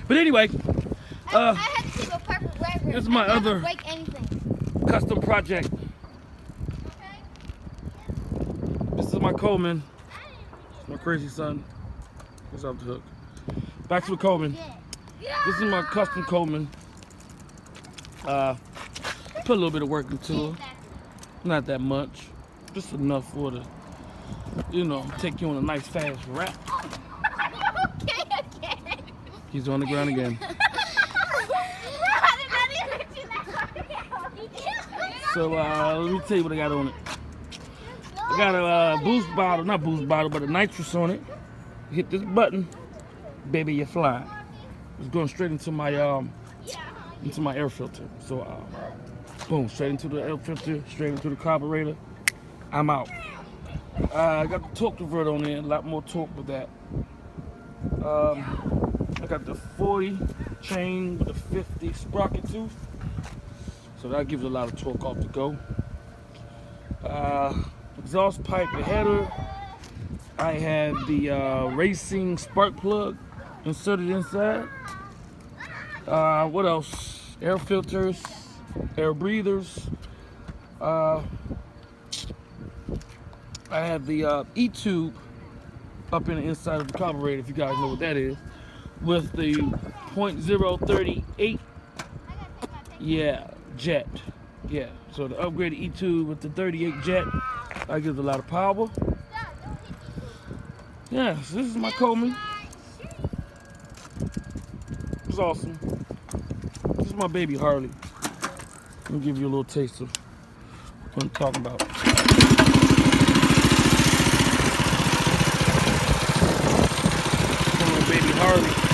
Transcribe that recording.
But anyway, I had to keep a perfect record. this is my other break anything. custom project. This is my Coleman. My crazy son. What's off the hook? Back to the Coleman. This is my custom Coleman. Put a little bit of work into it. Not that much. Just enough for the, take you on a nice fast rap. Okay. He's on the ground again. So let me tell you what I got on it. I got a boost bottle, not boost bottle, but a nitrous on it. Hit this button, baby, you're flying. It's going straight into my air filter. So boom, straight into the air filter, straight into the carburetor. I'm out. I got the torque converter on there, a lot more torque with that. I got the 40 chain with the 50 sprocket tooth. So that gives a lot of torque off the go. Exhaust pipe, the header. I have the racing spark plug inserted inside. What else? Air filters, air breathers. I have the E-tube up in the inside of the carburetor, if you guys know what that is, with the .038 jet. Yeah, so the upgraded E-tube with the 38 jet, that gives a lot of power. Yeah, so this is my Coleman. It's awesome. This is my baby Harley. Let me give you a little taste of what I'm talking about. Come on, baby Harley.